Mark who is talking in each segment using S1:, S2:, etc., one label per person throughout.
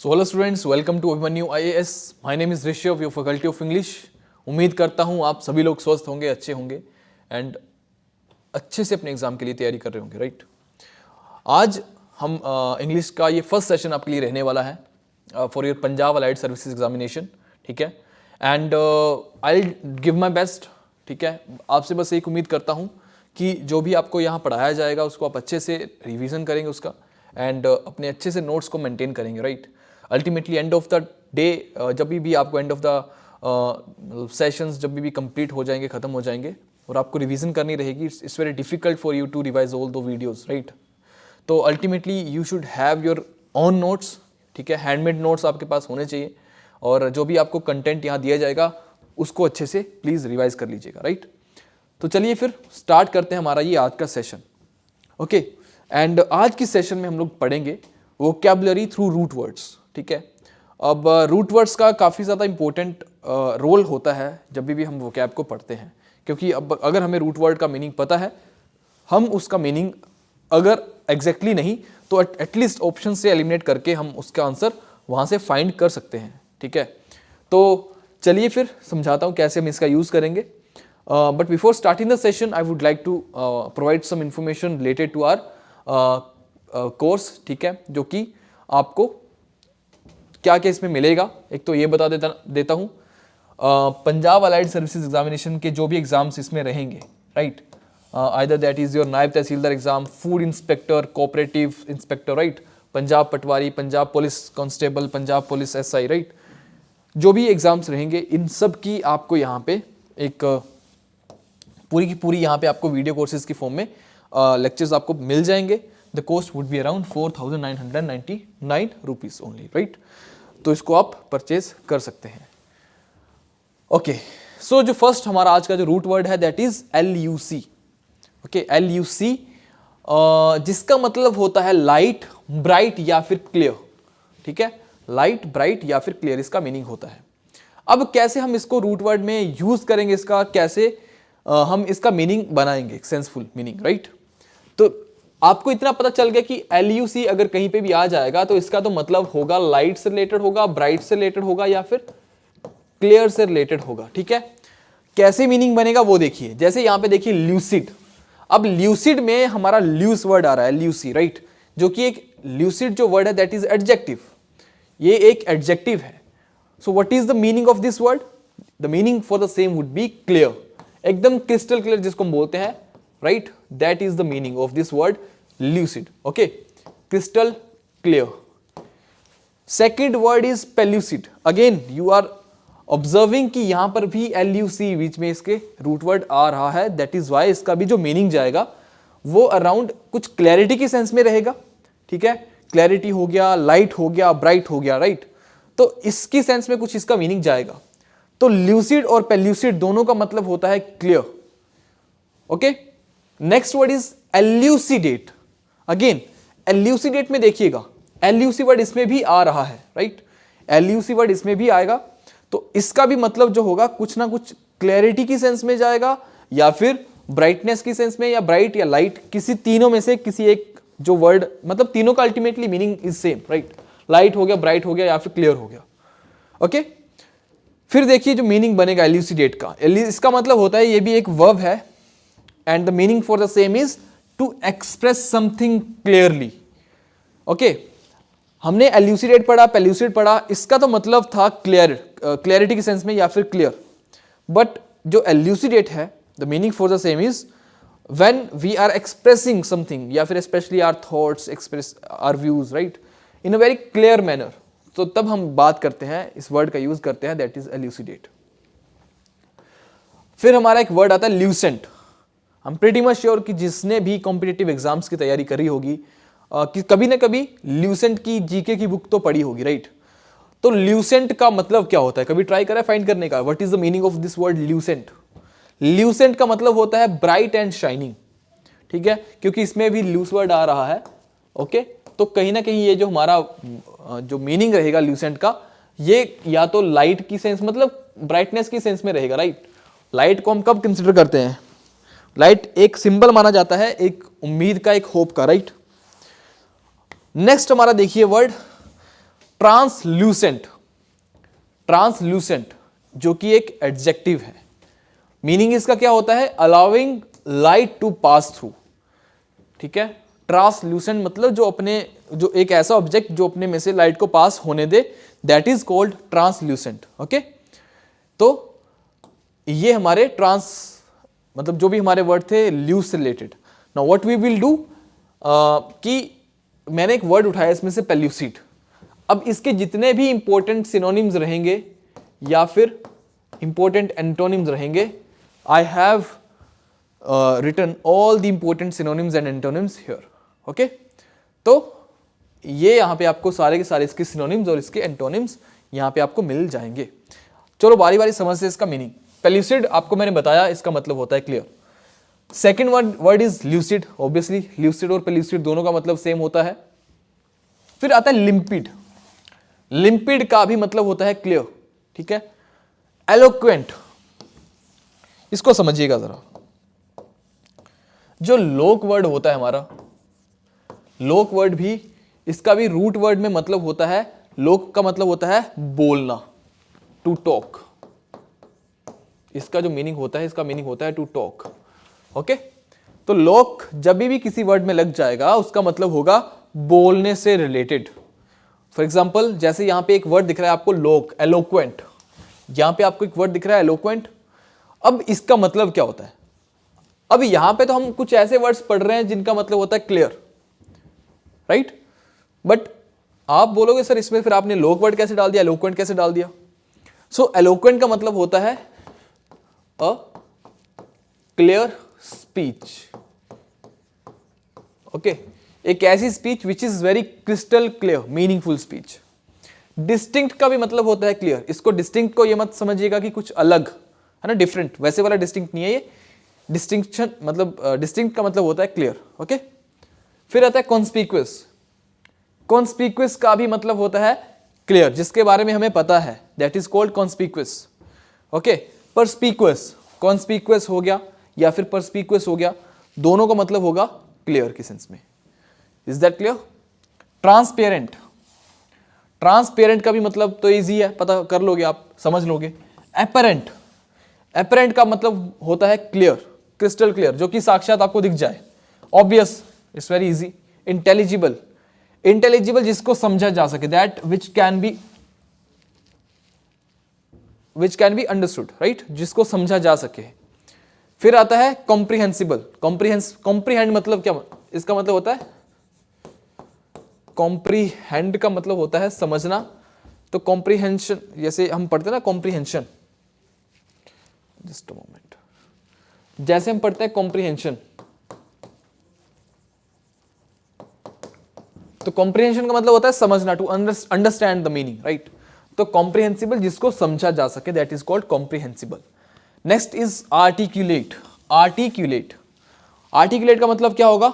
S1: So hello students, welcome to Abhimanyu IAS। My name is Rishabh, your faculty of English. उम्मीद करता हूँ आप सभी लोग स्वस्थ होंगे, अच्छे होंगे एंड अच्छे से अपने एग्जाम के लिए तैयारी कर रहे होंगे, राइट। आज हम इंग्लिश का ये फर्स्ट सेशन आपके लिए रहने वाला है for your Punjab allied services examination, ठीक है। And I will give my best, ठीक है। आपसे बस एक उम्मीद करता हूँ कि जो भी आपको यहाँ पढ़ाया जाएगा उसको आप अच्छे से रिवीजन करेंगे उसका एंड अपने अच्छे से नोट्स को मेंटेन करेंगे, right. Ultimately end of the day जब भी आपको एंड ऑफ द सेशंस जब भी कंप्लीट हो जाएंगे, ख़त्म हो जाएंगे और आपको रिवीजन करनी रहेगी, it's very difficult for you to revise all दो वीडियोस, राइट। तो ultimately you should have your own notes, ठीक है। हैंडमेड नोट्स आपके पास होने चाहिए और जो भी आपको कंटेंट यहाँ दिया जाएगा उसको अच्छे से प्लीज़ रिवाइज कर लीजिएगा, राइट। तो चलिए फिर स्टार्ट करते हैं हमारा ये आज का सेशन, ओके। एंड आज की सेशन में हम लोग पढ़ेंगे वोकैबुलरी थ्रू रूट वर्ड्स, ठीक है। अब रूट वर्ड्स का काफ़ी ज़्यादा इंपॉर्टेंट रोल होता है जब भी हम वोकैब को पढ़ते हैं, क्योंकि अब अगर हमें रूट वर्ड का मीनिंग पता है, हम उसका मीनिंग अगर एग्जैक्टली नहीं तो एटलीस्ट ऑप्शन से एलिमिनेट करके हम उसका आंसर वहाँ से फाइंड कर सकते हैं, ठीक है। तो चलिए फिर समझाता हूँ कैसे हम इसका यूज़ करेंगे। But before starting the session I would like to provide some information related to our course, ठीक है, जो कि आपको क्या क्या इसमें मिलेगा। एक तो ये बता देता हूँ पंजाब अलाइड सर्विसेज एग्जामिनेशन के जो भी एग्जाम्स इसमें रहेंगे, right, either that is your Naib Tehsildar exam, food inspector, cooperative inspector, right, Punjab patwari, Punjab police constable, Punjab police SI, right, जो भी एग्जाम्स रहेंगे इन सब की आपको यहाँ पे एक पूरी की पूरी यहाँ पे आपको वीडियो कोर्सेज की फॉर्म में लेक्चर्स आपको मिल जाएंगे। The cost would be around 4,999 rupees only, right. तो इसको आप परचेज कर सकते हैं, ओके। सो जो फर्स्ट हमारा आज का जो रूट वर्ड है that is LUC, okay. LUC जिसका मतलब होता है लाइट, ब्राइट या फिर क्लियर, ठीक है। लाइट, ब्राइट या फिर क्लियर इसका मीनिंग होता है। अब कैसे हम इसको रूट वर्ड में यूज करेंगे, इसका कैसे हम इसका मीनिंग बनाएंगे, सेंसफुल मीनिंग, राइट। तो आपको इतना पता चल गया कि LUC अगर कहीं पे भी आ जाएगा तो इसका तो मतलब होगा लाइट से रिलेटेड होगा, ब्राइट से रिलेटेड होगा या फिर क्लियर से रिलेटेड होगा, ठीक है। कैसे मीनिंग बनेगा वो देखिए। जैसे यहां पे देखिए ल्यूसिड, अब ल्यूसिड में हमारा ल्यूस वर्ड आ रहा है LUC, राइट, जो कि एक ल्यूसिड जो वर्ड है दैट इज एडजेक्टिव, ये एक एडजेक्टिव है। So what is the meaning of this word? The meaning for the same would be clear, एकदम क्रिस्टल क्लियर जिसको हम बोलते हैं, right, that is the meaning of this word lucid, okay, crystal clear. Second word is pellucid. Again you are observing कि यहां पर भी LUC बीच में इसके रूट वर्ड आ रहा है, that is why इसका भी जो मीनिंग जाएगा वो अराउंड कुछ क्लैरिटी की सेंस में रहेगा, ठीक है। क्लैरिटी हो गया, लाइट हो गया, ब्राइट हो गया, राइट। तो इसकी सेंस में कुछ इसका मीनिंग जाएगा। तो ल्यूसिड और पेल्यूसिड दोनों का मतलब होता है clear, okay. Next word is elucidate. Again elucidate में देखिएगा LUC वर्ड इसमें भी आ रहा है, राइट, LUC वर्ड इसमें भी आएगा। तो इसका भी मतलब जो होगा कुछ ना कुछ क्लैरिटी की सेंस में जाएगा या फिर ब्राइटनेस की सेंस में, या ब्राइट या लाइट, किसी तीनों में से किसी एक जो वर्ड, मतलब तीनों का ultimately meaning is same, right. Light हो गया, ब्राइट हो गया या फिर क्लियर हो गया, ओके। फिर देखिए जो मीनिंग बनेगा एल्यूसिडेट का, इसका मतलब होता है, ये भी एक वर्ब है and the meaning for the same is to express something clearly, okay. हमने एल्यूसिडेट पढ़ा, पेल्यूसिड पढ़ा, इसका तो मतलब था क्लियर, क्लैरिटी की सेंस में या फिर क्लियर। बट जो एल्यूसिडेट है, the meaning for the same is when we are expressing something या फिर specially our thoughts, express our views, right, in a very clear manner. तो तब हम बात करते हैं, इस वर्ड का यूज करते हैं, दैट इज एल्यूसिडेट। फिर हमारा एक वर्ड आता है ल्यूसेंट। हम प्रीटी मच श्योर कि जिसने भी कॉम्पिटिटिव एग्जाम्स की तैयारी करी होगी कि कभी ना कभी ल्यूसेंट की जीके की बुक तो पढ़ी होगी, राइट। तो ल्यूसेंट का मतलब क्या होता है, कभी ट्राई करा फाइंड करने का? What is the meaning of this word Lucent? Lucent का मतलब होता है ब्राइट एंड शाइनिंग, ठीक है, क्योंकि इसमें भी ल्यूस वर्ड आ रहा है, ओके। तो कहीं ना कहीं ये जो हमारा जो मीनिंग रहेगा ल्यूसेंट का, ये या तो लाइट की सेंस, मतलब ब्राइटनेस की सेंस में रहेगा, राइट। लाइट को हम कब कंसिडर करते हैं? लाइट एक सिंबल माना जाता है, एक उम्मीद का, एक होप का, राइट। नेक्स्ट हमारा देखिए वर्ड ट्रांसल्यूसेंट, ट्रांसल्यूसेंट जो कि एक एडजेक्टिव है, मीनिंग इसका क्या होता है, allowing light to pass through, ठीक है। ट्रांसल्यूसेंट मतलब जो एक ऐसा ऑब्जेक्ट जो अपने में से लाइट को पास होने दे, that is called translucent, okay. तो ये हमारे मतलब जो भी हमारे वर्ड थे ल्यूस से related. Now what we will do, कि मैंने एक वर्ड उठाया इसमें से पेल्यूसिड। अब इसके जितने भी इंपॉर्टेंट सिनोनिम्स रहेंगे या फिर इंपॉर्टेंट एंटोनिम्स रहेंगे, I have written all the important synonyms and antonyms here, okay। तो ये यहाँ पे आपको सारे के सारे इसके सिनोनिम्स और इसके एंटोनिम्स यहाँ पे आपको मिल जाएंगे। चलो बारी बारी समझते हैं इसका मीनिंग। पेल्यूसिड आपको मैंने बताया, इसका मतलब होता है clear. Second word is lucid, obviously lucid और पेल्यूसिड दोनों का मतलब सेम होता है। फिर आता है लिम्पिड, लिम्पिड का भी मतलब होता है क्लियर, ठीक है। एलोक्वेंट, इसको समझिएगा जरा, जो लोक वर्ड होता है हमारा, लोक वर्ड भी, इसका भी रूट वर्ड में मतलब होता है, लोक का मतलब होता है बोलना, टू टॉक। इसका जो मीनिंग होता है, इसका मीनिंग होता है टू टॉक, ओके। तो लोक जब भी किसी वर्ड में लग जाएगा उसका मतलब होगा बोलने से रिलेटेड। फॉर एग्जाम्पल जैसे यहां पे एक वर्ड दिख रहा है आपको लोक, एलोक्वेंट, यहां पे आपको एक वर्ड दिख रहा है एलोक्वेंट। अब इसका मतलब क्या होता है, अब यहां पे तो हम कुछ ऐसे वर्ड्स पढ़ रहे हैं जिनका मतलब होता है क्लियर, राइट। बट आप बोलोगे सर इसमें फिर आपने लोक वर्ड कैसे डाल दिया, एलोक्वेंट कैसे डाल दिया। सो एलोक्वेंट का मतलब होता है अ क्लियर स्पीच, ओके। एक ऐसी speech which is very crystal clear, meaningful speech. Distinct का भी मतलब होता है क्लियर। इसको डिस्टिंक्ट को ये मत समझिएगा कि कुछ अलग है ना, डिफरेंट, वैसे वाला डिस्टिंक्ट नहीं है ये। डिस्टिंक्शन मतलब डिस्टिंक्ट का मतलब होता है क्लियर, ओके। फिर आता है कॉन्स्पिक्यूअस, कॉन्स्पिक्यूअस का भी मतलब होता है क्लियर, जिसके बारे में हमें पता है, that is called conspicuous, okay. Perspicuous, conspicuous हो गया या फिर परस्पिक्यूअस हो गया, दोनों का मतलब होगा क्लियर के सेंस में। Is that clear. Transparent, transparent का भी मतलब तो इजी है, पता कर लोगे आप, समझ लोगे। एपरेंट, एपरेंट का मतलब होता है क्लियर, क्रिस्टल क्लियर, जो कि साक्षात आपको दिख जाए, obvious, it's very easy. Intelligible, intelligible जिसको समझा जा सके, that which can be understood, right, जिसको समझा जा सके। फिर आता है कॉम्प्रिहेंसिबल, कॉम्प्रीहेंड मतलब क्या, इसका मतलब होता है, कॉम्प्रीहेंड का मतलब होता है समझना। तो कॉम्प्रीहेंशन, जैसे हम पढ़ते हैं ना कॉम्प्रीहेंशन, जस्ट अ मोमेंट, जैसे हम पढ़ते हैं कॉम्प्रीहेंशन, तो कॉम्प्रीहेंशन का मतलब होता है समझना, to understand the meaning, right. तो कॉम्प्रीहेंसिबल जिसको समझा जा सके, that is called comprehensible. Next is articulate, articulate, articulate का मतलब क्या होगा,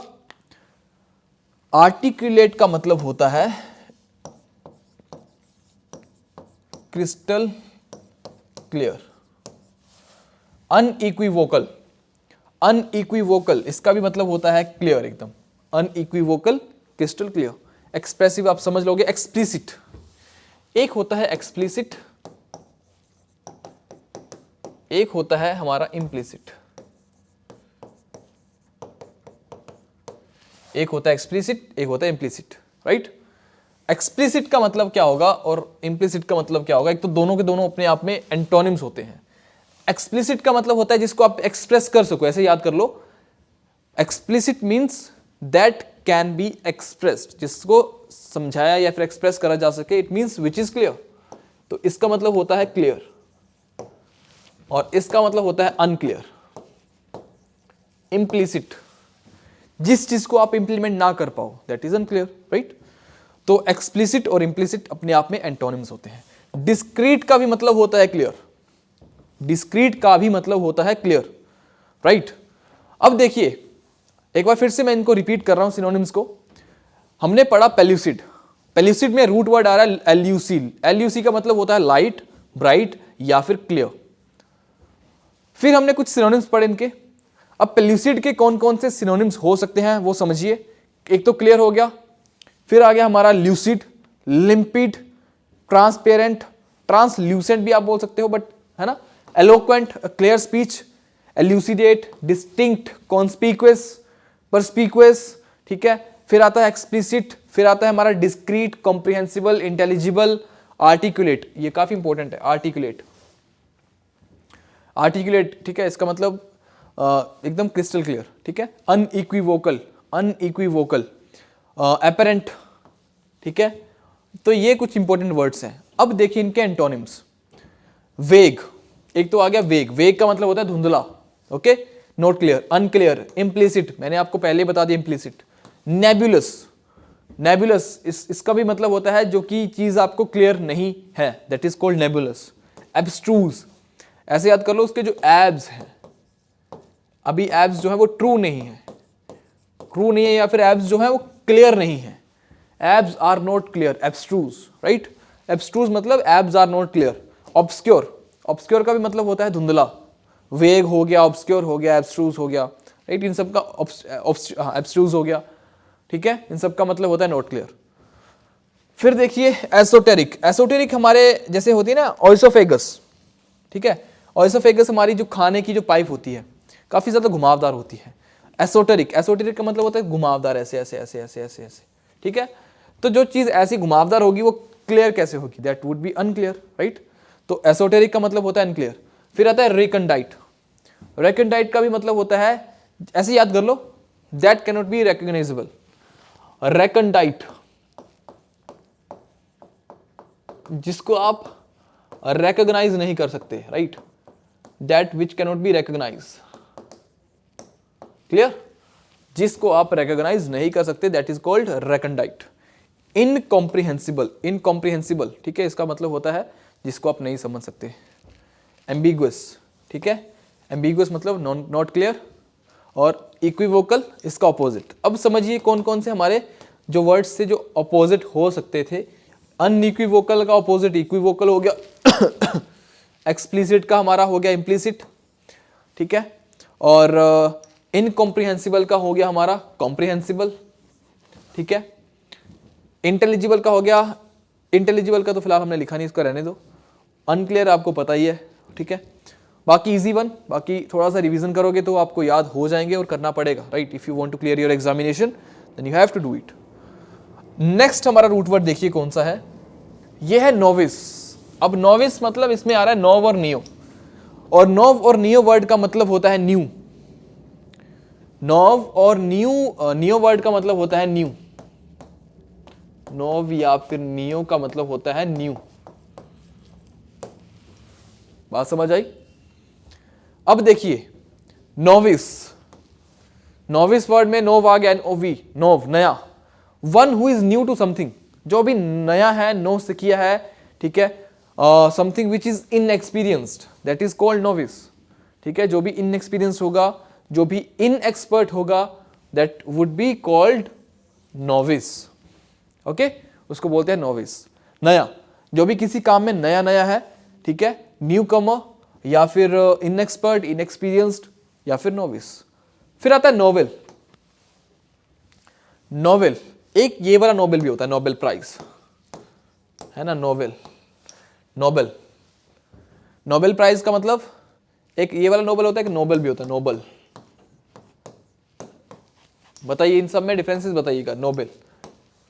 S1: आर्टिक्यूलेट का मतलब होता है क्रिस्टल क्लियर, अनइक्विवोकल, अनइक्विवोकल इसका भी मतलब होता है क्लियर एकदम, अनइक्विवोकल, क्रिस्टल क्लियर। एक्सप्रेसिव आप समझ लोगे। एक्सप्लिसिट, एक होता है एक्सप्लिसिट, एक होता है हमारा इम्प्लिसिट, एक होता है एक्सप्लिसिट, एक होता है इम्प्लिसिट, राइट। एक्सप्लिसिट का मतलब क्या होगा और इम्प्लिसिट का मतलब क्या होगा, एक तो दोनों के दोनों अपने आप में एंटोनिम्स होते हैं। एक्सप्लिसिट का मतलब होता है जिसको आप एक्सप्रेस कर सको, ऐसे याद कर लो। Explicit means that can be expressed, जिसको समझाया या फिर एक्सप्रेस करा जा सके। It means which is clear, तो इसका मतलब होता है क्लियर, और इसका मतलब होता है अनक्लियर। इम्प्लिसिट, जिस चीज को आप इंप्लीमेंट ना कर पाओ, दैट इज अनक्लियर, राइट। तो एक्सप्लिसिट और इम्प्लिसिट अपने आप में एंटोनिम्स होते हैं। डिस्क्रीट का भी मतलब होता है क्लियर, डिस्क्रीट का भी मतलब होता है क्लियर, राइट। अब देखिए एक बार फिर से मैं इनको रिपीट कर रहा हूं सिनोनिम्स को। हमने पढ़ा पेल्यूसिड, पेल्यूसिड में रूट वर्ड आ रहा है एल्यूसिल, एल्यूसी का मतलब होता है लाइट, ब्राइट या फिर क्लियर। फिर हमने कुछ सिनोनिम्स पढ़े इनके। अब पेल्यूसिड के कौन कौन से सिनोनिम्स हो सकते हैं वो समझिए। एक तो क्लियर हो गया, फिर आ गया हमारा ल्यूसिड, लिम्पिड, ट्रांसपेरेंट, ट्रांसल्यूसेंट भी आप बोल सकते हो, बट है ना, eloquent, clear speech, elucidate, distinct, conspicuous, perspicuous, ठीक है। फिर आता है एक्सप्लिसिट, फिर आता है हमारा डिस्क्रीट, कॉम्प्रिहेंसिबल, इंटेलिजिबल, आर्टिकुलेट, ये काफी इंपॉर्टेंट है, आर्टिकुलेट, आर्टिकुलेट, ठीक है, इसका मतलब एकदम क्रिस्टल क्लियर, ठीक है। अनइक्विवोकल, अनइक्विवोकल, एपरेंट, ठीक है। तो ये कुछ इंपॉर्टेंट वर्ड्स हैं। अब देखिए इनके एंटोनिम्स। वेग, एक तो आ गया वेग, वेग का मतलब होता है धुंधला, okay, not clear, unclear, implicit, मैंने आपको पहले बता दिया इम्प्लिसिट। नेबुलस, नेबुलस इसका भी मतलब होता है जो कि चीज आपको क्लियर नहीं है, दैट इज कॉल्ड नेबुलस। एब्स्ट्रूज, ऐसे याद कर लो उसके जो एब्स हैं, अभी एब्स जो है वो ट्रू नहीं है, ट्रू नहीं है, या फिर एब्स जो है वो क्लियर नहीं है, abs are not clear, abstruse, right. Abstruse मतलब abs are not clear. Obscure, obscure का भी मतलब होता है धुंधला, वेग हो गया, ऑब्सक्योर हो गया, एब्स्ट्रूज हो गया, राइट, इन सब का एब्स्ट्रूज हो गया, ठीक है, इन सब का मतलब होता है नॉट क्लियर। फिर देखिए एसोटेरिक, एसोटेरिक हमारे जैसे होती है ना ऑइसोफेगस, ठीक है, ऑइसोफेगस हमारी जो खाने की जो पाइप होती है काफी ज्यादा घुमावदार होती है। एसोटेरिक, एसोटेरिक का मतलब होता है घुमावदार, ऐसे ऐसे ऐसे ऐसे ऐसे ऐसे, ठीक है। तो जो चीज ऐसी घुमावदार होगी वो क्लियर कैसे होगी, that would B unclear, right. तो एसोटेरिक का मतलब होता है अनक्लियर। फिर आता है रेकंडाइट, रेकंडाइट का भी मतलब होता है, ऐसे याद कर लो, that cannot be recognisable. Recondite, जिसको आप रिकॉग्नाइज नहीं कर सकते, right, that which cannot be recognise, clear, जिसको आप रिकॉग्नाइज नहीं कर सकते, that is called recondite. Incomprehensible, incomprehensible, ठीक है, इसका मतलब होता है जिसको आप नहीं समझ सकते। एम्बिगुअस, ठीक है, एम्बिगुअस मतलब नॉट क्लियर। और इक्विवोकल इसका ऑपोजिट। अब समझिए कौन कौन से हमारे जो वर्ड्स से जो ऑपोजिट हो सकते थे। अनइक्विवोकल का ऑपोजिट इक्विवोकल हो गया, एक्सप्लिसिट का हमारा हो गया इम्प्लिसिट, ठीक है, और इनकॉम्प्रिहेंसिबल का हो गया हमारा कॉम्प्रिहेंसिबल, ठीक है। इंटेलिजिबल का हो गया, इंटेलिजिबल का तो फिलहाल हमने लिखा नहीं, इसका रहने दो। अनक्लियर आपको पता ही है, ठीक है। बाकी इजी वन, बाकी थोड़ा सा रिवीजन करोगे तो आपको याद हो जाएंगे और करना पड़ेगा, right. If you want to clear your examination then you have to do it. Next हमारा रूट वर्ड देखिए कौन सा है, ये है नोविस। अब नोविस मतलब इसमें आ रहा है नोव और नियो, और नोव और नियो वर्ड का मतलब होता है न्यू। नोव और नियो वर्ड का मतलब होता है न्यू। नोव या फिर नियो का मतलब होता है न्यू। बात समझ आई? अब देखिए नोविस, नोविस वर्ड में नोव आ गया, एनओवी, नोव, नया। One who is new to something, जो भी नया है, नो से किया है, ठीक है। Something which is inexperienced, that is called novice, ठीक है। जो भी इनएक्सपीरियंस्ड होगा, जो भी इनएक्सपर्ट होगा, that would be called novice, okay, उसको बोलते हैं नोविस। नया, जो भी किसी काम में नया नया है, ठीक है, न्यू कमर या फिर इनएक्सपर्ट, इनएक्सपीरियंस्ड या फिर नोविस। फिर आता है नोवेल। नोवेल, एक ये वाला नोबेल भी होता है, नोबेल प्राइज, है ना, नोवेल, नोबेल। नोबेल प्राइज का मतलब एक ये वाला नोबेल होता है, कि नोबेल भी होता है, नोबेल। बताइए इन सब में डिफरेंसेस बताइएगा। नोबेल,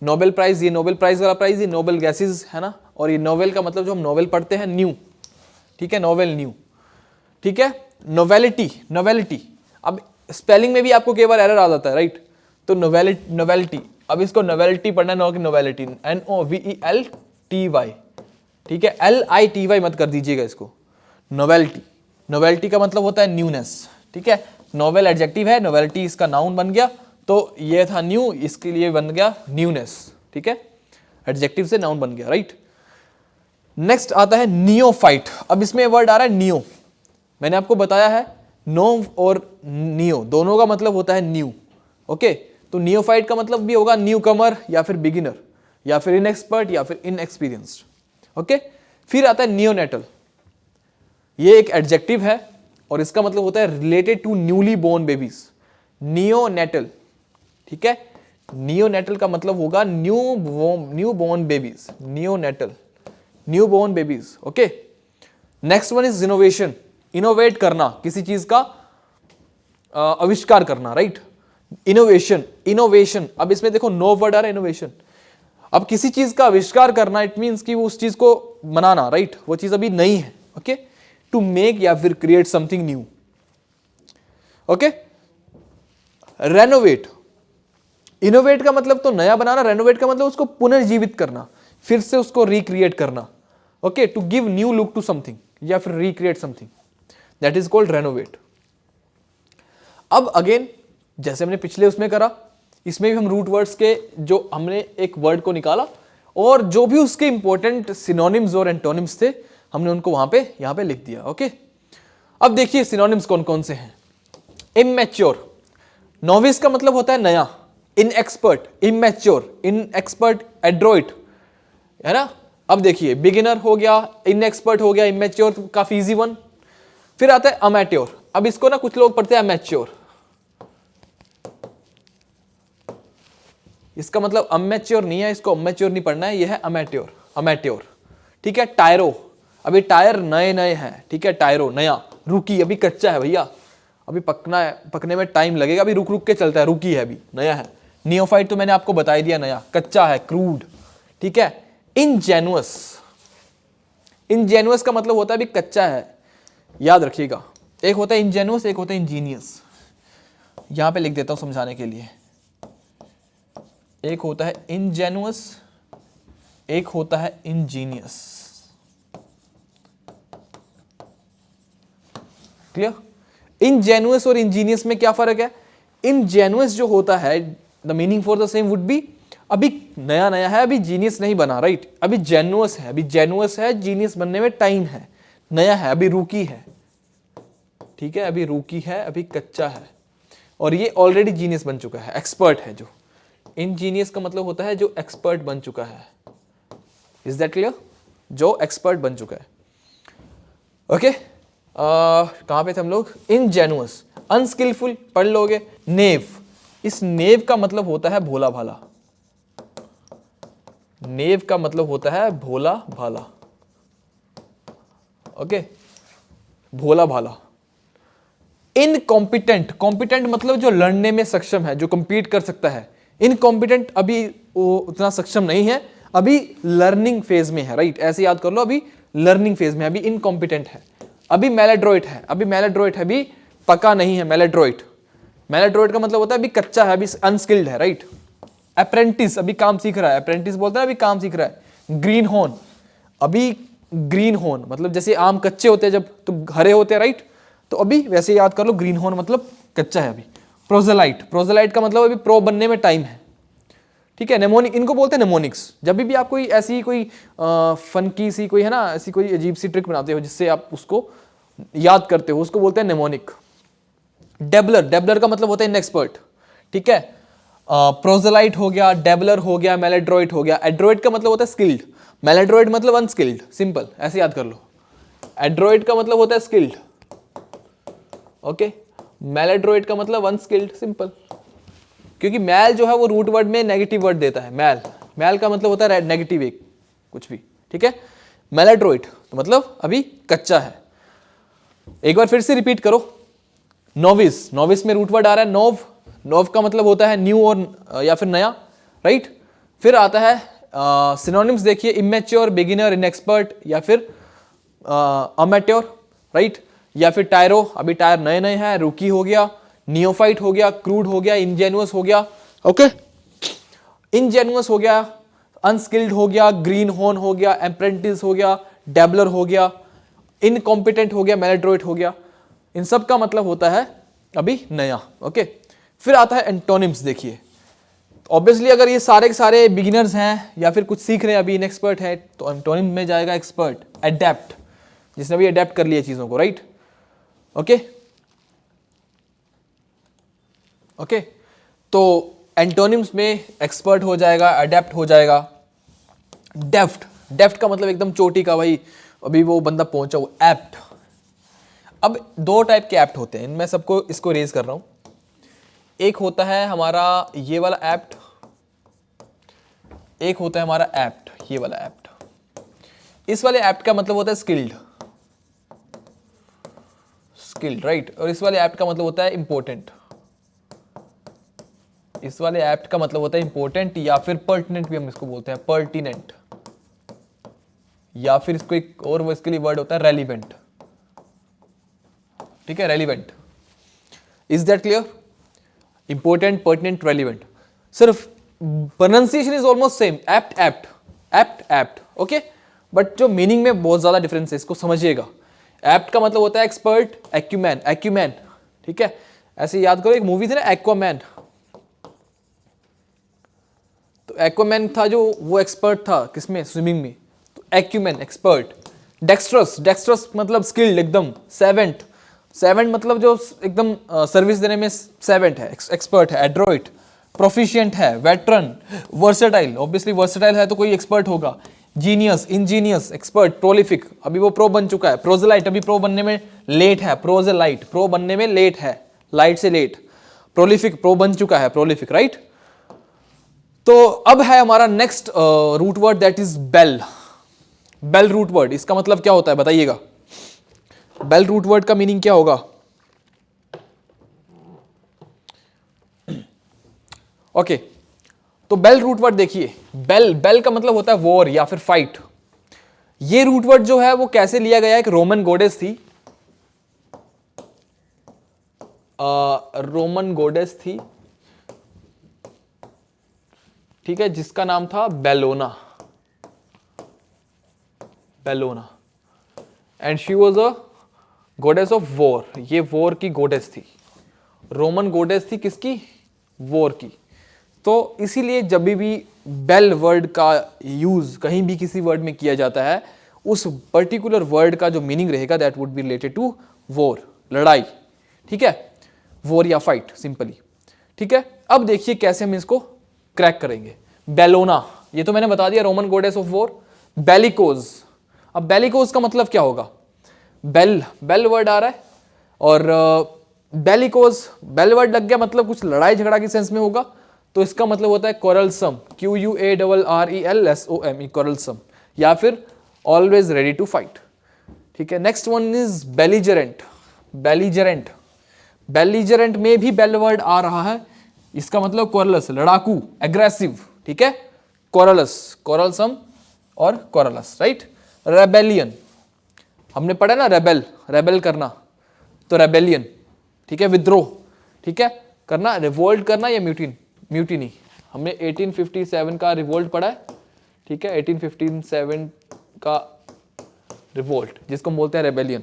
S1: नोबेल प्राइज, ये नोबेल प्राइज वाला प्राइज, ये नोबेल गैसेस, है ना। और ये नोवेल का मतलब जो हम नोवेल पढ़ते हैं, न्यू, ठीक है, नोवेल न्यू, ठीक है। नोवेलिटी, नोवेलिटी, अब स्पेलिंग में भी आपको कई बार एरर आ जाता है, राइट। तो नोवेलिटी, नोवेलिटी, अब इसको नोवेलिटी पढ़ना है, नोवेलिटी, NOVELTY, ठीक है, LITY मत कर दीजिएगा इसको। नोवेलिटी, नोवेलिटी का मतलब होता है न्यूनेस, ठीक है। नोवेल एडजेक्टिव है, नोवेलिटी इसका नाउन बन गया, तो ये था न्यू, इसके लिए बन गया न्यूनेस, ठीक है, एडजेक्टिव से नाउन बन गया, राइट। नेक्स्ट आता है नियोफाइट। अब इसमें वर्ड आ रहा है नियो, मैंने आपको बताया है नोव और नियो दोनों का मतलब होता है न्यू, ओके। तो नियोफाइट का मतलब भी होगा न्यू कमर या फिर बिगिनर या फिर इनएक्सपर्ट या फिर इनएक्सपीरियंस्ड, ओके। फिर आता है नियोनेटल, ये एक एडजेक्टिव है और इसका मतलब होता है related to newly born babies, neonatal, ठीक है। नियोनेटल का मतलब होगा new born babies, neonatal, new born babies. Okay, next one is innovation, innovate करना, किसी चीज का आविष्कार करना, राइट। इनोवेशन, इनोवेशन, अब इसमें देखो नो वर्ड आ रहा है, इनोवेशन। अब किसी चीज का आविष्कार करना, इट मीन्स कि वो उस चीज को बनाना, राइट, वो चीज अभी नई है। ओके, टू मेक या फिर create something new. Okay, renovate, innovate का मतलब तो नया बनाना, रेनोवेट का मतलब उसको पुनर्जीवित करना, फिर से उसको रिक्रिएट करना। Okay, to give new look to something या फिर recreate something, that is called renovate. अब अगेन जैसे हमने पिछले उसमें करा, इसमें भी हम रूट वर्ड्स के जो हमने एक वर्ड को निकाला और जो भी उसके इंपॉर्टेंट सिनोनिम्स और एंटोनिम्स थे हमने उनको वहां पे यहां पे लिख दिया। ओके, अब देखिए सिनोनिम्स कौन कौन से हैं। इमैच्योर, नोविस का मतलब होता है नया, इनएक्सपर्ट, इमैच्योर, इनएक्सपर्ट, एड्रोइट, है ना। अब देखिए बिगिनर हो गया, इनएक्सपर्ट हो गया, इमैच्योर काफी इजी वन। फिर आता है अमैट्योर, अब इसको ना कुछ लोग पढ़ते हैं अमैच्योर, इसका मतलब अमैच्योर नहीं है, इसको अमैच्योर नहीं पढ़ना है, यह है अमैट्योर, अमैट्योर। ठीक है, टायरो, अभी टायर नए नए हैं, ठीक है, टायरो नया। रुकी, अभी कच्चा है भैया, अभी पकना है, पकने में टाइम लगेगा, अभी रुक रुक के चलता है, रुकी है, अभी नया है। नियोफाइट तो मैंने आपको बता ही दिया, नया, कच्चा है, क्रूड। ठीक है, इनजेनुअस, इनजेनुअस का मतलब होता है अभी कच्चा है, याद रखिएगा। एक होता है इनजेनुअस, एक होता है इंजीनियस। यहां पे लिख देता हूं समझाने के लिए, एक होता है इनजेनुअस, एक होता है इंजीनियस। क्लियर? इनजेनुअस और इंजीनियस में क्या फर्क है? इनजेनुअस जो होता है, the meaning for the same would be, अभी नया नया है, अभी जीनियस नहीं बना, राइट। अभी जेनुअस है, अभी जेनुअस है, जीनियस बनने में टाइम है, नया है, अभी रूकी है। ठीक है, अभी रूकी है, अभी कच्चा है, और ये ऑलरेडी जीनियस बन चुका है, एक्सपर्ट है। जो इंजीनियस का मतलब होता है जो एक्सपर्ट बन चुका है। Is that clear? जो एक्सपर्ट बन चुका है। ओके, कहां पे थे हम लोग? इनजेनुअस, अनस्किलफुल पढ़ लोगे। नेव, इस नेव का मतलब होता है भोला भाला, नेव का मतलब होता है भोला भाला। ओके, भोला भाला। इनकॉम्पिटेंट, कॉम्पिटेंट मतलब जो लड़ने में सक्षम है, जो compete कर सकता है। इनकॉम्पिटेंट अभी वो उतना सक्षम नहीं है, अभी लर्निंग फेज में है, राइट। ऐसे याद कर लो, अभी लर्निंग फेज में, अभी इनकॉम्पिटेंट है। अभी मैलेड्रोइट है, अभी मैलेड्रोइट है, अभी पका नहीं है, मैलेड्रोइट। मैलेड्रोइट का मतलब होता है अभी कच्चा है, अभी अनस्किल्ड है, राइट। अप्रेंटिस, अभी काम सीख रहा है, अप्रेंटिस बोलते हैं अभी काम सीख रहा है। ग्रीन हॉर्न, अभी ग्रीन हॉर्न मतलब जैसे आम कच्चे होते हैं जब तो हरे होते हैं, राइट, तो अभी वैसे याद कर लो, ग्रीन हॉर्न मतलब कच्चा है अभी। प्रोजेलाइट, प्रोजेलाइट का मतलब अभी प्रो बनने में टाइम है। ठीक है, नेमोनिक, इनको बोलते हैं नेमोनिक्स। जब भी आप कोई ऐसी कोई फनकी सी कोई है ना, ऐसी कोई अजीब सी ट्रिक बनाते हो जिससे आप उसको याद करते हो, उसको बोलते हैं नेमोनिक। डेबलर, डेबलर का मतलब होता है इनएक्सपर्ट। ठीक है, प्रोजेलाइट हो गया, डेबलर हो गया, मैलेड्रोइट हो गया। एड्रोइट का मतलब होता है स्किल्ड, मैलेड्रोइट मतलब अनस्किल्ड, सिंपल ऐसे याद कर लो। एड्रोइट का मतलब होता है स्किल्ड, ओके। मैलेड्रोइट का मतलब अनस्किल्ड, सिंपल। क्योंकि मैल जो है वो रूट वर्ड में नेगेटिव वर्ड देता है, मैल, मैल का मतलब होता है नेगेटिव एक कुछ भी। ठीक है, मैलेड्रोइट तो मतलब अभी कच्चा है। एक बार फिर से रिपीट करो। नोविस, नोविस में रूट वर्ड आ रहा है नोव, नोव का मतलब होता है न्यू और या फिर नया, राइट। फिर आता है सिनोनिम्स, देखिए इमेच्योर, बिगिनर, इनएक्सपर्ट या फिर अमेट्योर, राइट। या फिर टायरो, अभी टायर नए नए हैं, रूकी हो गया, नियोफाइट हो गया, क्रूड हो गया, इंजेनुअस हो गया। ओके, इंजेनुअस हो गया, अनस्किल्ड हो गया, ग्रीन हॉर्न हो गया, अप्रेंटिस हो गया, डेबलर हो गया, इनकॉम्पिटेंट हो गया, मैलेड्रोइट हो गया। इन सब का मतलब होता है अभी नया। ओके, फिर आता है एंटोनिम्स। देखिए ऑब्वियसली अगर ये सारे के सारे बिगिनर्स हैं या फिर कुछ सीख रहे हैं, अभी इनएक्सपर्ट है, तो एंटोनिम में जाएगा एक्सपर्ट, अडेप्ट, जिसने भी अडेप्ट कर लिया चीजों को, राइट। ओके ओके, तो एंटोनिम्स में एक्सपर्ट हो जाएगा, अडेप्ट हो जाएगा। डेफ्ट, डेफ्ट का मतलब एकदम चोटी का, भाई अभी वो बंदा पहुंचा वो। एप्ट, अब दो टाइप के एप्ट होते हैं, मैं सबको इसको रेज कर रहा हूं। एक होता है हमारा ये वाला एप्ट, एक होता है हमारा एप्ट, ये वाला एप्ट। इस वाले एप्ट का मतलब होता है स्किल्ड, स्किल्ड राइट, और इस वाले एप्ट का मतलब होता है इंपॉर्टेंट, इस वाले एप्ट का मतलब होता है इंपॉर्टेंट या फिर पर्टिनेंट भी हम इसको बोलते हैं, पर्टिनेंट, या फिर इसको एक और वो इसके लिए वर्ड होता है रेलिवेंट, ठीक है, relevant. Is that clear? Important, pertinent, relevant. सिर्फ pronunciation is almost same, apt apt apt apt, okay, but जो मीनिंग में बहुत ज्यादा डिफरेंस है, इसको समझिएगा। एप्ट का मतलब होता है एक्सपर्ट, एक्यूमैन, एक्यूमैन, ठीक है। ऐसे याद करो, एक मूवी थी ना एक्वामैन, तो एक्वामैन था जो वो एक्सपर्ट था किसमें, स्विमिंग में, तो एक्यूमैन एक्सपर्ट। डेक्स्ट्रस, डेक्स्ट्रस मतलब स्किल्ड एकदम। सेवेंट, सेवेंट मतलब जो एकदम सर्विस देने में सेवेंट है, एक्सपर्ट है। एड्रोइट, प्रोफिशिएंट है। वेटरन, वर्सेटाइल, ऑब्वियसली वर्सेटाइल है तो कोई एक्सपर्ट होगा। जीनियस, इंजीनियस, एक्सपर्ट, प्रोलिफिक, अभी वो प्रो बन चुका है। प्रोजेलाइट, अभी प्रो बनने में लेट है। प्रोजेलाइट, प्रो बनने में लेट है, लाइट से लेट। प्रोलिफिक, प्रो बन चुका है, प्रोलिफिक, राइट। तो अब है हमारा next root word, that is bel. Bel root word, इसका मतलब क्या होता है बताइएगा। बेल रूट वर्ड का मीनिंग क्या होगा? ओके, तो बेल रूट वर्ड देखिए, बेल, बेल का मतलब होता है वॉर या फिर फाइट। ये रूट वर्ड जो है वो कैसे लिया गया? एक रोमन गोडेस थी, रोमन गोडेस थी, ठीक है, जिसका नाम था Bellona, Bellona, and she was a goddess of war. ये वॉर की गोडेस थी, रोमन गोडेस थी, किसकी? वॉर की। तो इसीलिए जब भी बेल वर्ड का यूज कहीं भी किसी वर्ड में किया जाता है, उस पर्टिकुलर वर्ड का जो मीनिंग रहेगा that would be related to war, लड़ाई, ठीक है, वॉर या फाइट सिंपली, ठीक है। अब देखिए कैसे हम इसको क्रैक करेंगे। बेलोना, ये तो मैंने बता दिया, Roman goddess of war. Bellicose, अब बेलिकोज का मतलब क्या होगा? बेल, बेल वर्ड आ रहा है और बेलिकोज, बेल वर्ड लग गया, मतलब कुछ लड़ाई झगड़ा की सेंस में होगा, तो इसका मतलब होता है कोरलसम, QUARRELSOME, कोरलसम, या फिर ऑलवेज रेडी टू फाइट, ठीक है। Next one is belligerent. Belligerent, belligerent में भी बेल वर्ड आ रहा है, इसका मतलब कोरलस, लड़ाकू, एग्रेसिव, ठीक है, कोरलस, कोरलसम और कोरलस, राइट। रेबेलियन, हमने पढ़ा ना, रेबेल, रेबेल करना, तो रेबेलियन, ठीक है, विद्रोह, ठीक है, करना, रिवोल्ट करना या म्यूटिनी। हमने 1857 का रिवोल्ट पढ़ा है, ठीक है, 1857 का रिवोल्ट जिसको बोलते हैं रेबेलियन,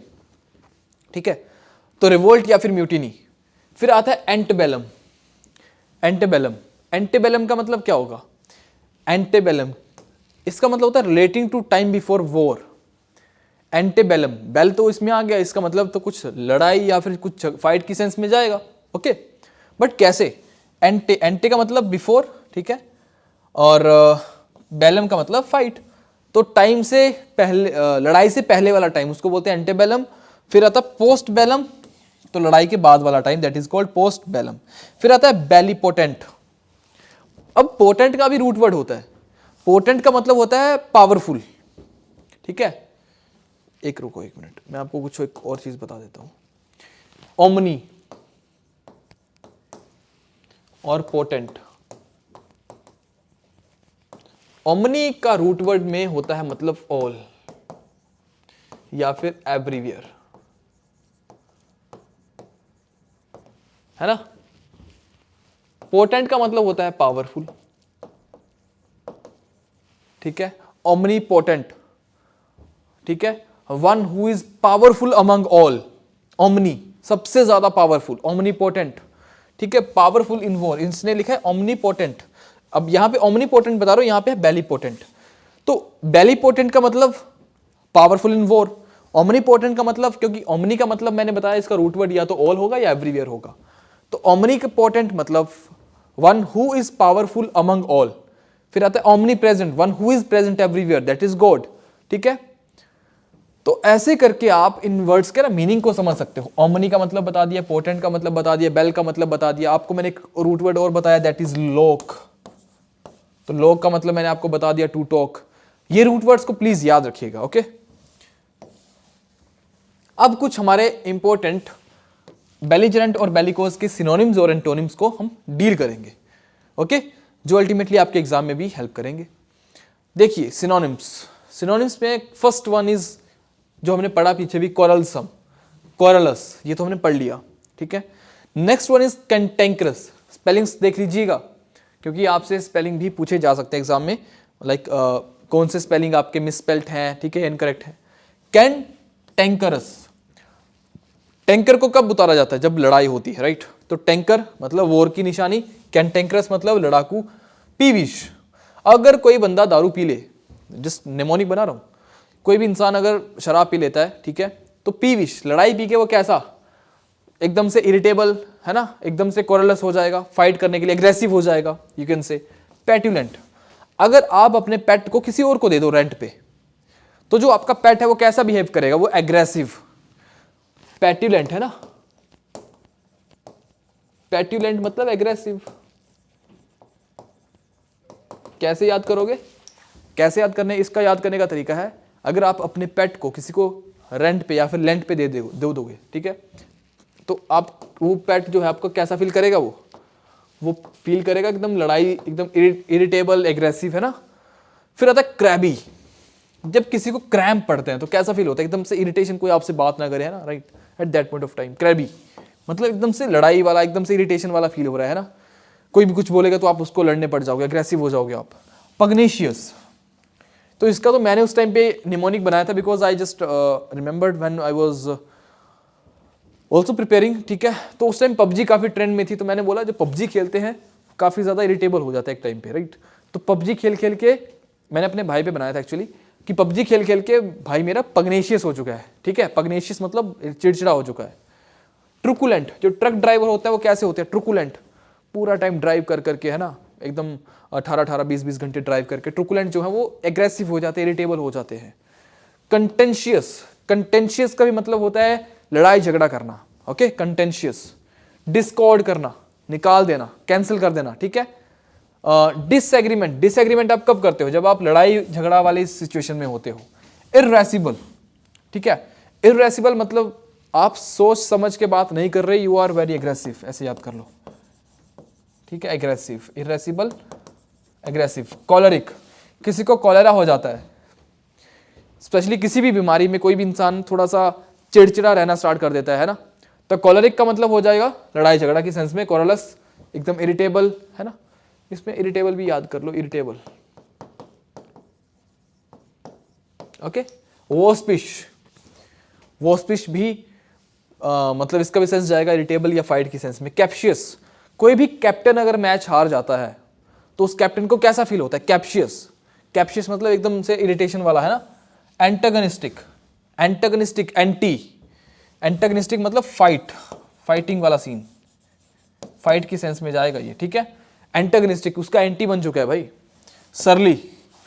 S1: ठीक है। तो रिवोल्ट या फिर म्यूटिनी। फिर आता है एंटेबेलम। एंटेबेलम, एंटेबेलम का मतलब क्या होगा? एंटेबेलम, इसका मतलब होता है relating to time before war. Antebellum, bell तो इसमें आ गया, इसका मतलब तो कुछ लड़ाई या फिर कुछ फाइट की सेंस में जाएगा, ओके। बट कैसे? एंटे, एंटे का मतलब बिफोर, ठीक है, और बेलम का मतलब फाइट, तो टाइम से पहले, लड़ाई से पहले वाला टाइम उसको बोलते हैं एंटेबेलम। फिर आता है पोस्ट बेलम, तो लड़ाई के बाद वाला time, that is called post bellum. फिर आता है बेलीपोटेंट। अब पोटेंट का भी रूट वर्ड होता है। पोटेंट का मतलब होता है पावरफुल, ठीक है। एक रुको, एक मिनट, मैं आपको कुछ एक और चीज बता देता हूं। ओमनी और पोटेंट, ओमनी का रूट वर्ड में होता है मतलब ऑल या फिर एवरीवेयर, है ना। पोटेंट का मतलब होता है पावरफुल, ठीक है। ओमनी पोटेंट, ठीक है, one who is powerful among all. Omni सबसे ज्यादा पावरफुल, ओमनी पोटेंट, ठीक है, पावरफुल इन वॉर, इसने लिखा है ओमनी पोटेंट। अब यहां पे ओमनी पोटेंट बता रहा हूं, यहां पे है बेली पोटेंट। तो बेली पोटेंट का मतलब powerful in war, omni potent का मतलब, क्योंकि ओमनी का मतलब मैंने बताया इसका रूट वर्ड या तो ऑल होगा या एवरीवेयर होगा, तो ओमनी का पोटेंट मतलब one who is powerful among all. फिर आता है omni present, one who is present everywhere, that is God, ठीक है। तो ऐसे करके आप इन वर्ड्स के ना मीनिंग को समझ सकते हो। ओमनी का मतलब बता दिया, पोटेंट का मतलब बता दिया, बेल का मतलब बता दिया। आपको मैंने एक रूट वर्ड और बताया, दैट इज लोक, तो लोक का मतलब मैंने आपको बता दिया टू टॉक। ये रूट वर्ड्स को प्लीज याद रखिएगा, ओके। अब कुछ हमारे इंपॉर्टेंट बेलिजरेंट और बेलिकोज के सिनोनिम्स और एंटोनिम्स को हम डील करेंगे, ओके, जो अल्टीमेटली आपके एग्जाम में भी हेल्प करेंगे। देखिए सिनोनिम्स में फर्स्ट वन इज जो हमने पढ़ा पीछे भी, कोरलसम, कोरलस, ये तो हमने पढ़ लिया, ठीक है। नेक्स्ट वन इज कैंटेंक्रस, स्पेलिंग्स देख लीजिएगा क्योंकि आपसे स्पेलिंग भी पूछे जा सकते हैं एग्जाम में, लाइक कौन से स्पेलिंग आपके मिसस्पेल्ड हैं, ठीक है, इनकरेक्ट है। कैंटेंकरस, टैंकर को कब उतारा जाता है? जब लड़ाई होती है, राइट। तो टैंकर मतलब वॉर की निशानी, कैंटेंकरस मतलब लड़ाकू, पीविश। अगर कोई बंदा दारू पी ले, जस्ट नेमोनिक बना रहा हूं, कोई भी इंसान अगर शराब पी लेता है, ठीक है, तो पीविश, लड़ाई पी के वो कैसा, एकदम से इरिटेबल, है ना, एकदम से कोरलस हो जाएगा, फाइट करने के लिए एग्रेसिव हो जाएगा, यू कैन से। पेट्यूलेंट, अगर आप अपने पेट को किसी और को दे दो रेंट पे, तो जो आपका पेट है वो कैसा बिहेव करेगा? वो एग्रेसिव, पेट्यूलेंट, है ना। पेट्यूलेंट मतलब एग्रेसिव। कैसे याद करोगे? कैसे याद करने, इसका याद करने का तरीका है, अगर आप अपने पेट को किसी को रेंट पे या फिर लेंट पे दे दोगे, ठीक है, तो आप वो पेट जो है आपको कैसा फील करेगा? वो फील करेगा एकदम लड़ाई, एकदम इरिटेबल, एग्रेसिव, है ना। फिर आता है क्रैबी, जब किसी को क्रैम्प पड़ते हैं तो कैसा फील होता है? एकदम से इरिटेशन, कोई आपसे बात ना करे, है ना, right, at that point of time. Krabby मतलब एकदम से लड़ाई वाला, एकदम से इरिटेशन वाला फील हो रहा है ना, कोई भी कुछ बोलेगा तो आप उसको लड़ने पड़ जाओगे, अग्रेसिव हो जाओगे आप। पग्नेशियस, तो इसका तो मैंने उस टाइम पे निमोनिक बनाया था, because I just remembered when I was also preparing, ठीक है। तो उस टाइम पबजी काफी ट्रेंड में थी, तो मैंने बोला जो पबजी खेलते हैं काफी ज्यादा इरिटेबल हो जाता है एक टाइम पे, राइट। तो पबजी खेल खेल के मैंने अपने भाई पे बनाया था एक्चुअली, कि पबजी खेल खेल के भाई मेरा पग्नेशियस हो चुका है, ठीक है। पग्नेशियस मतलब चिड़चिड़ा हो चुका है। ट्रुकुलेंट, जो ट्रक ड्राइवर होता है वो कैसे होते हैं? ट्रुकुलेंट, पूरा टाइम ड्राइव कर करके, है ना, एकदम 18-18, 20-20 घंटे ड्राइव करके। ट्रुकुलेंट जो है वो एग्रेसिव हो जाते हैं, इरिटेबल हो जाते हैं। कंटेंशियस, कंटेंशियस का भी मतलब होता है लड़ाई झगड़ा करना, ओके, कंटेंशियस। डिस्कॉर्ड करना, निकाल देना, कैंसिल कर देना, ठीक है। डिसएग्रीमेंट, डिसएग्रीमेंट आप कब करते हो? जब आप लड़ाई झगड़ा वाली सिचुएशन में होते हो। इर्रेसिबल, ठीक है, इर्रेसिबल मतलब आप सोच समझ के बात नहीं कर रहे, यू आर वेरी एग्रेसिव, ऐसे याद कर लो, ठीक है। Aggressive, इर्रेसिबल, aggressive. कॉलरिक, किसी को कॉलेरा हो जाता है, स्पेशली किसी भी बीमारी में कोई भी इंसान थोड़ा सा चिड़चिड़ा रहना स्टार्ट कर देता है ना, तो कॉलरिक का मतलब हो जाएगा लड़ाई झगड़ा की सेंस में। कोरलस एकदम इरिटेबल, है ना, इसमें इरिटेबल भी याद कर लो, इरिटेबल, ओके। वॉस्पिश, वॉस्पिश भी मतलब इसका भी सेंस जाएगा इरिटेबल या फाइट की सेंस में। कैप्शियस, कोई भी कैप्टन अगर मैच हार जाता है तो उस कैप्टन को कैसा फील होता है? कैप्शियस, कैप्शियस मतलब एकदम से इरिटेशन वाला, है ना। एंटागनिस्टिक, एंटागनिस्टिक, एंटी, एंटागनिस्टिक मतलब फाइट, फाइटिंग वाला सीन, फाइट की सेंस में जाएगा ये, ठीक है। एंटागनिस्टिक, उसका एंटी बन चुका है भाई। सरली,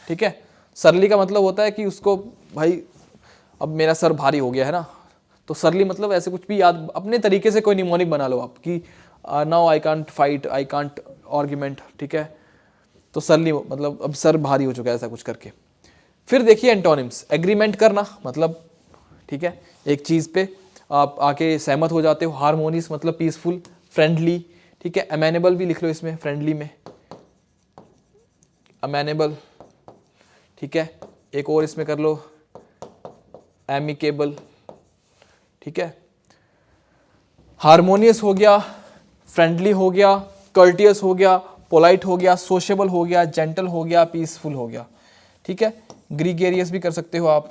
S1: ठीक है, सरली का मतलब होता है कि उसको भाई अब मेरा सर भारी हो गया है ना, तो सरली मतलब ऐसे कुछ भी याद, अपने तरीके से कोई निमोनिक बना लो आप कि now I can't fight, I can't argument, ठीक है। तो सरली मतलब अब सर भारी हो चुका है, ऐसा कुछ करके। फिर देखिए एंटोनिम्स, एग्रीमेंट करना मतलब, ठीक है, एक चीज़ पे आप आके सहमत हो जाते हो। हारमोनियस मतलब पीसफुल, फ्रेंडली, ठीक है। अमेनेबल भी लिख लो इसमें, फ्रेंडली में अमेनेबल, ठीक है। एक और इसमें कर लो एमिकेबल, ठीक है। हारमोनियस हो गया, फ्रेंडली हो गया, कर्टियस हो गया, पोलाइट हो गया, सोशेबल हो गया, जेंटल हो गया, पीसफुल हो गया, ठीक है। ग्रीगेरियस भी कर सकते हो आप।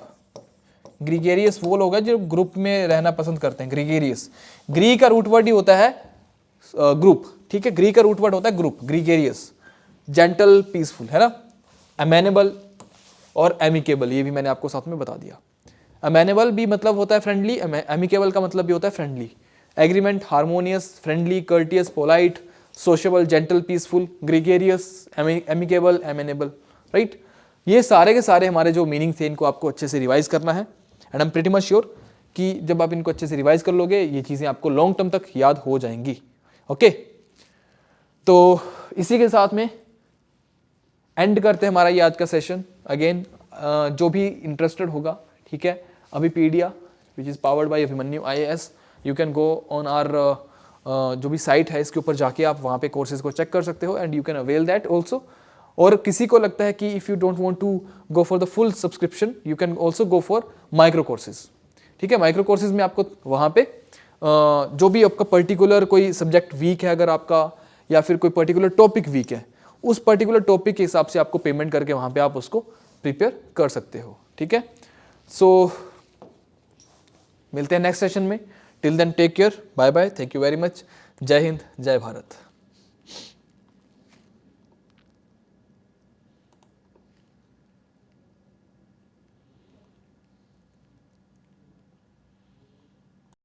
S1: ग्रीगेरियस वो लोग हैं जो ग्रुप में रहना पसंद करते हैं, ग्रीगेरियस। ग्री का रूट वर्ड ही होता है ग्रुप, ठीक है, ग्री का रूट वर्ड होता है ग्रुप, ग्रीगेरियस। जेंटल, पीसफुल, है ना। अमेनेबल और एमिकेबल, ये भी मैंने आपको साथ में बता दिया। अमेनेबल भी मतलब होता है फ्रेंडली, एमिकेबल का मतलब भी होता है friendly. Agreement, harmonious, friendly, courteous, polite, sociable, gentle, peaceful, gregarious, amicable, amenable, right. ये सारे के सारे हमारे जो मीनिंग थे, इनको आपको अच्छे से रिवाइज करना है। And I am pretty much sure कि जब आप इनको अच्छे से रिवाइज कर लोगे, ये चीज़ें आपको लॉन्ग टर्म तक याद हो जाएंगी, ओके। तो इसी के साथ में एंड करते हैं हमारा ये आज का सेशन। अगेन जो भी इंटरेस्टेड होगा, ठीक है, Abhipedia which is powered by Abhimanyu IAS, you can go on our जो भी साइट है इसके ऊपर जाके आप वहाँ पे कोर्सेज को चेक कर सकते हो and you can avail that also. और किसी को लगता है कि if you don't want to go for the full subscription, you can also go for micro courses, ठीक है। माइक्रो कोर्सेज में आपको वहाँ पे जो भी आपका पर्टिकुलर कोई सब्जेक्ट वीक है अगर आपका, या फिर कोई पर्टिकुलर टॉपिक वीक है, उस पर्टिकुलर टॉपिक के हिसाब से आपको पेमेंट करके वहाँ पे आप उसको प्रिपेयर कर सकते हो, ठीक है। सो मिलते हैं नेक्स्ट सेशन में, till then take care, bye bye, thank you very much, जय हिंद, जय भारत।